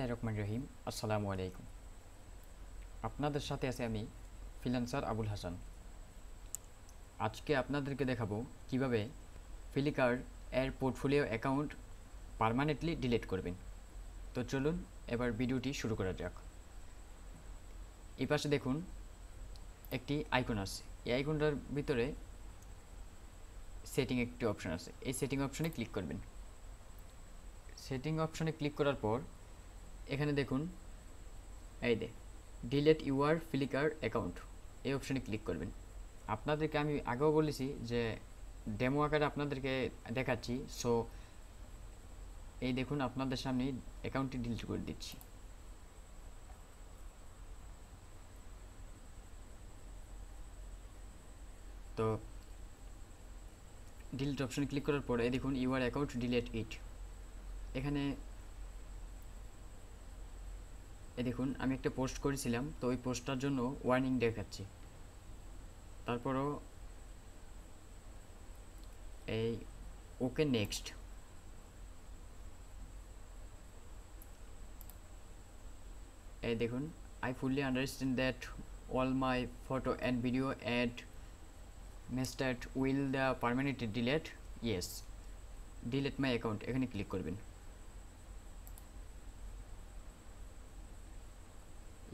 বিসমিল্লাহিররহমানিররহিম। আসসালামু আলাইকুম। আপনাদের সাথে আছি আমি ফ্রিল্যান্সার আবুল হাসান। আজকে আপনাদেরকে দেখাবো কিভাবে ফ্লিকার এর পোর্টফোলিও অ্যাকাউন্ট পার্মানেন্টলি ডিলিট করবেন। তো চলুন এবার ভিডিওটি শুরু করা যাক। এই পাশে দেখুন একটি আইকন আছে। এই আইকনটার ভিতরে সেটিং একটি অপশন আছে। এই সেটিং অপশনে ক্লিক করবেন। সেটিং অপশনে ক্লিক করার পর এখানে দেখুন এই ডিলিট ইউর ফ্লিকার অ্যাকাউন্ট, এই অপশনে ক্লিক করবেন। আপনাদেরকে আমি আগেও বলেছি যে ডেমো আকারে আপনাদেরকে দেখাচ্ছি। সো এই দেখুন আপনাদের সামনে অ্যাকাউন্টটি ডিলিট করে দিচ্ছি। তো ডিলিট অপশনে ক্লিক করার পর এই দেখুন ইউর অ্যাকাউন্ট ডিলিট ইট। এখানে এই দেখুন আমি একটা পোস্ট করেছিলাম, তো ওই পোস্টটার জন্য ওয়ার্নিং দেখাচ্ছি। তারপরও এই ওকে নেক্সট, এই দেখুন I fully understand that all my photo and video add মেস্টার্ট will the permanently delete yes delete my account, এখানে ক্লিক করবেন।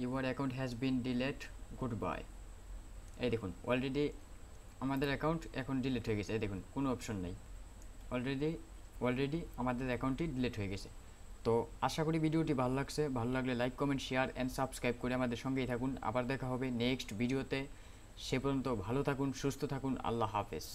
Your account has been delete, good bye. এই দেখুন অলরেডি আমাদের অ্যাকাউন্ট এখন ডিলিট হয়ে গেছে। এই দেখুন কোনো অপশন নেই, অলরেডি আমাদের অ্যাকাউন্টটি ডিলিট হয়ে গেছে। তো আশা করি ভিডিওটি ভালো লাগছে। ভালো লাগলে like, comment, share and subscribe করে আমাদের সঙ্গেই থাকুন। আবার দেখা হবে নেক্সট ভিডিওতে। সে পর্যন্ত ভালো থাকুন, সুস্থ থাকুন। আল্লাহ হাফেজ।